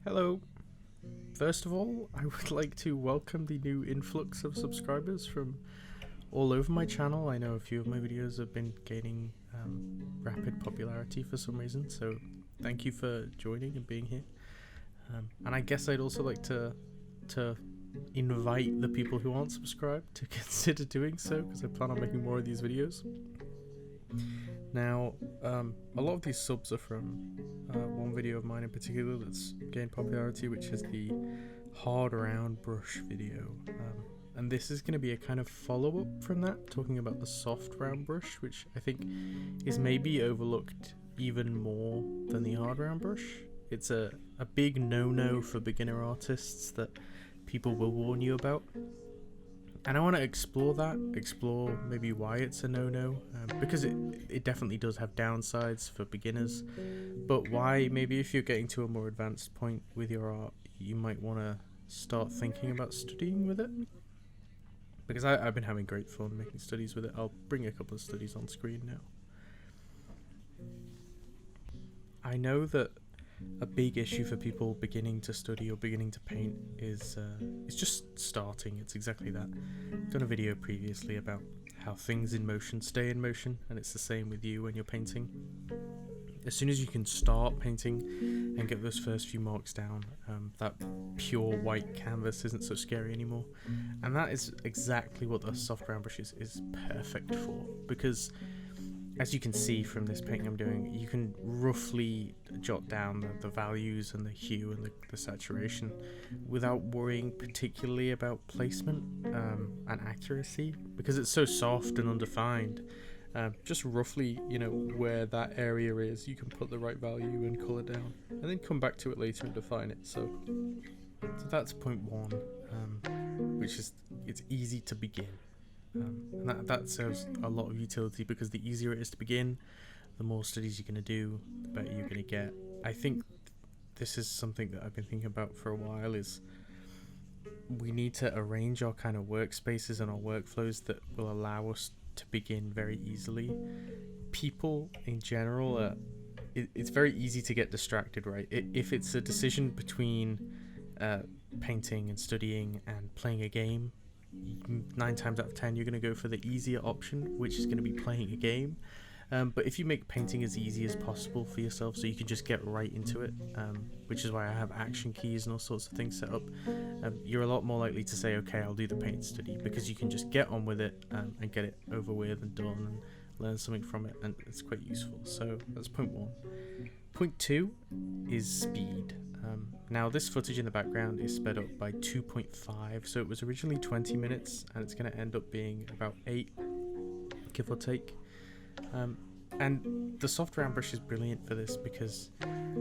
Hello. First of all, I would like to welcome the new influx of subscribers from all over my channel. I know a few of my videos have been gaining rapid popularity for some reason, so thank you for joining and being here. And I guess I'd also like to invite the people who aren't subscribed to consider doing so, because I plan on making more of these videos. Now, a lot of these subs are from one video of mine in particular that's gained popularity, which is the hard round brush video. And this is going to be a kind of follow-up from that, talking about the soft round brush, which I think is maybe overlooked even more than the hard round brush. It's a big no-no for beginner artists that people will warn you about. And I want to explore maybe why it's a no-no, because it definitely does have downsides for beginners, but why maybe if you're getting to a more advanced point with your art, you might want to start thinking about studying with it. Because I've been having great fun making studies with it. I'll bring a couple of studies on screen now. I know that a big issue for people beginning to study or beginning to paint is just starting. It's exactly that. I've done a video previously about how things in motion stay in motion, and it's the same with you when you're painting. As soon as you can start painting and get those first few marks down, that pure white canvas isn't so scary anymore. And that is exactly what the soft round brush is perfect for, because as you can see from this painting I'm doing, you can roughly jot down the values and the hue and the saturation without worrying particularly about placement and accuracy, because it's so soft and undefined. Just roughly, where that area is, you can put the right value and colour down, and then come back to it later and define it. So that's point one, which is it's easy to begin. And that serves a lot of utility, because the easier it is to begin, the more studies you're going to do, the better you're going to get. I think this is something that I've been thinking about for a while, is we need to arrange our kind of workspaces and our workflows that will allow us to begin very easily. People in general, it's very easy to get distracted, right? If it's a decision between painting and studying and playing a game, 9 times out of 10 you're going to go for the easier option, which is going to be playing a game. But if you make painting as easy as possible for yourself so you can just get right into it, which is why I have action keys and all sorts of things set up, you're a lot more likely to say, okay, I'll do the paint study, because you can just get on with it and get it over with and done and learn something from it, and it's quite useful. So that's point one. Point two is speed. Now this footage in the background is sped up by 2.5, so it was originally 20 minutes and it's going to end up being about 8, give or take. And the soft round brush is brilliant for this, because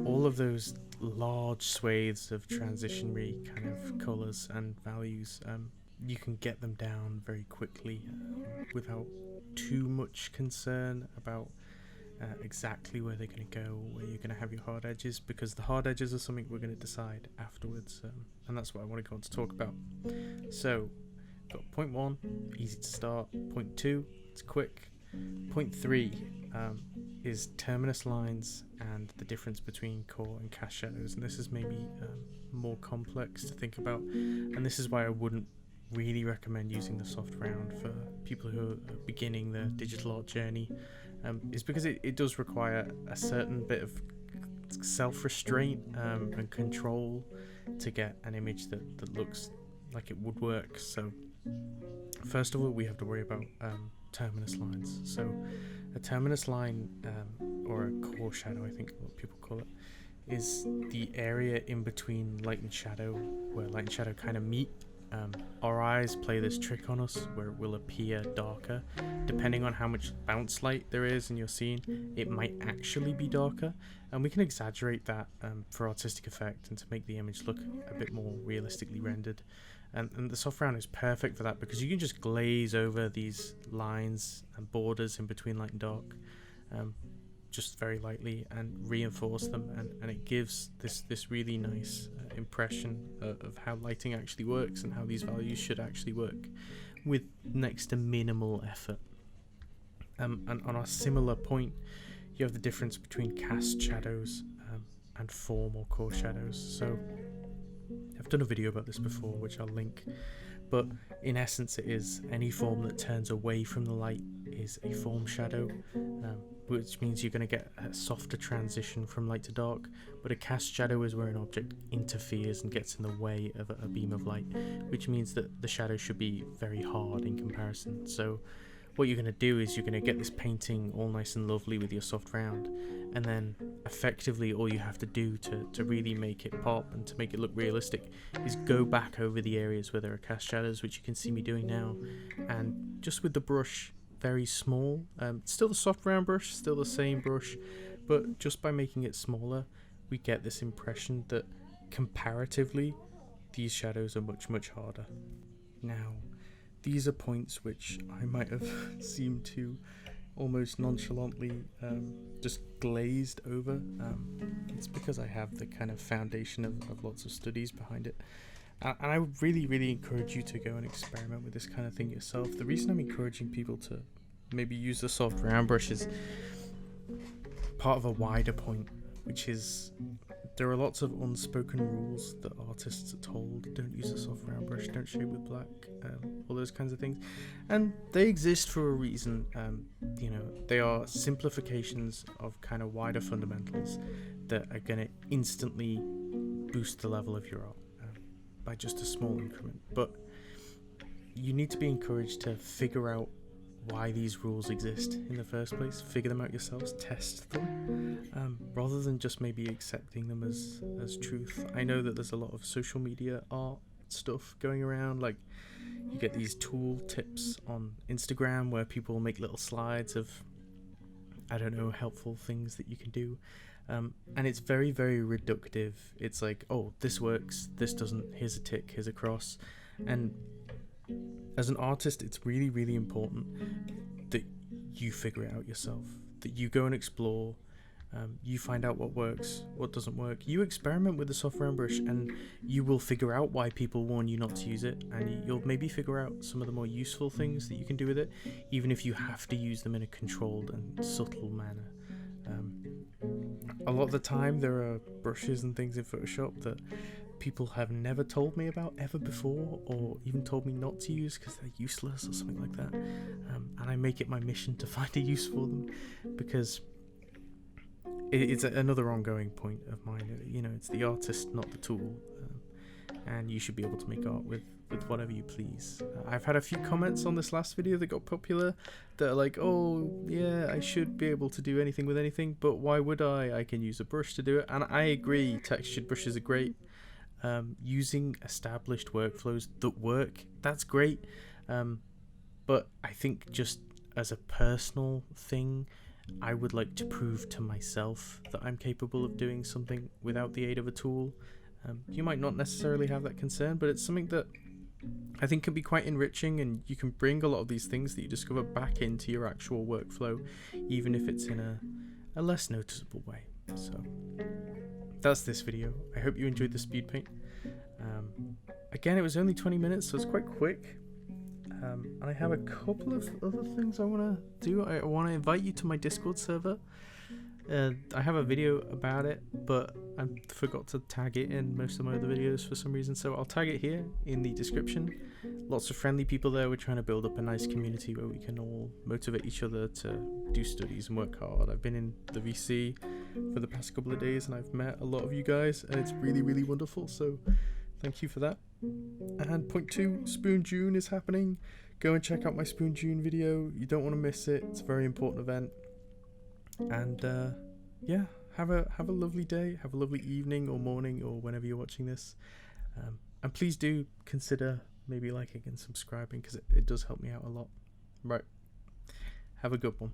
all of those large swathes of transitionary kind of colours and values, you can get them down very quickly without too much concern about exactly where they're going to go, where you're going to have your hard edges, because the hard edges are something we're going to decide afterwards, and that's what I want to go on to talk about. So, got point one, easy to start. Point two, it's quick. Point three is terminus lines and the difference between core and cast shadows, and this is maybe more complex to think about, and this is why I wouldn't really recommend using the soft round for people who are beginning their digital art journey, is because it does require a certain bit of self-restraint and control to get an image that looks like it would work. So first of all, we have to worry about terminus lines. So a terminus line, or a core shadow, I think what people call it, is the area in between light and shadow, where light and shadow kind of meet. Our eyes play this trick on us where it will appear darker. Depending on how much bounce light there is in your scene, it might actually be darker, and we can exaggerate that for artistic effect and to make the image look a bit more realistically rendered. And the soft round is perfect for that, because you can just glaze over these lines and borders in between light and dark, just very lightly, and reinforce them, and it gives this really nice impression of how lighting actually works and how these values should actually work with next to minimal effort. And on a similar point, you have the difference between cast shadows and form or core shadows. So I've done a video about this before, which I'll link, but in essence it is any form that turns away from the light is a form shadow, which means you're going to get a softer transition from light to dark. But a cast shadow is where an object interferes and gets in the way of a beam of light, which means that the shadow should be very hard in comparison. So what you're going to do is you're going to get this painting all nice and lovely with your soft round, and then effectively all you have to do to really make it pop and to make it look realistic is go back over the areas where there are cast shadows, which you can see me doing now, and just with the brush, very small, still the soft round brush, still the same brush, but just by making it smaller we get this impression that comparatively these shadows are much harder. Now these are points which I might have seemed to almost nonchalantly just glazed over. It's because I have the kind of foundation of lots of studies behind it. And I would really encourage you to go and experiment with this kind of thing yourself. The reason I'm encouraging people to maybe use the soft round brush is part of a wider point, which is there are lots of unspoken rules that artists are told. Don't use a soft round brush, don't shade with black, all those kinds of things, and they exist for a reason. You know, they are simplifications of kind of wider fundamentals that are going to instantly boost the level of your art by just a small increment. But you need to be encouraged to figure out why these rules exist in the first place, figure them out yourselves, test them, rather than just maybe accepting them as truth. I know that there's a lot of social media art stuff going around, like you get these tool tips on Instagram where people make little slides of, I don't know, helpful things that you can do, and it's very reductive. It's like, oh, this works, this doesn't, here's a tick, here's a cross. And as an artist, it's really important that you figure it out yourself, that you go and explore, you find out what works, what doesn't work. You experiment with the soft round brush and you will figure out why people warn you not to use it, and you'll maybe figure out some of the more useful things that you can do with it, even if you have to use them in a controlled and subtle manner. A lot of the time there are brushes and things in Photoshop that people have never told me about ever before, or even told me not to use because they're useless or something like that, and I make it my mission to find a use for them, because it's another ongoing point of mine. You know, it's the artist, not the tool, and you should be able to make art with whatever you please. I've had a few comments on this last video that got popular that are like, oh yeah, I should be able to do anything with anything, but why would I can use a brush to do it. And I agree, textured brushes are great. Using established workflows that work, that's great, but I think just as a personal thing, I would like to prove to myself that I'm capable of doing something without the aid of a tool. You might not necessarily have that concern, but it's something that I think can be quite enriching, and you can bring a lot of these things that you discover back into your actual workflow, even if it's in a less noticeable way. So that's this video. I hope you enjoyed the speed paint. Again, it was only 20 minutes, so it's quite quick. I have a couple of other things I want to do. I want to invite you to my Discord server. I have a video about it, but I forgot to tag it in most of my other videos for some reason, so I'll tag it here in the description. Lots of friendly people there. We're trying to build up a nice community where we can all motivate each other to do studies and work hard. I've been in the VC for the past couple of days and I've met a lot of you guys, and it's really wonderful, so thank you for that. And point 2, Spoon June is happening. Go and check out my Spoon June video. You don't want to miss it. It's a very important event. And yeah, have a lovely day, have a lovely evening or morning or whenever you're watching this, and please do consider maybe liking and subscribing, because it does help me out a lot. Right, have a good one.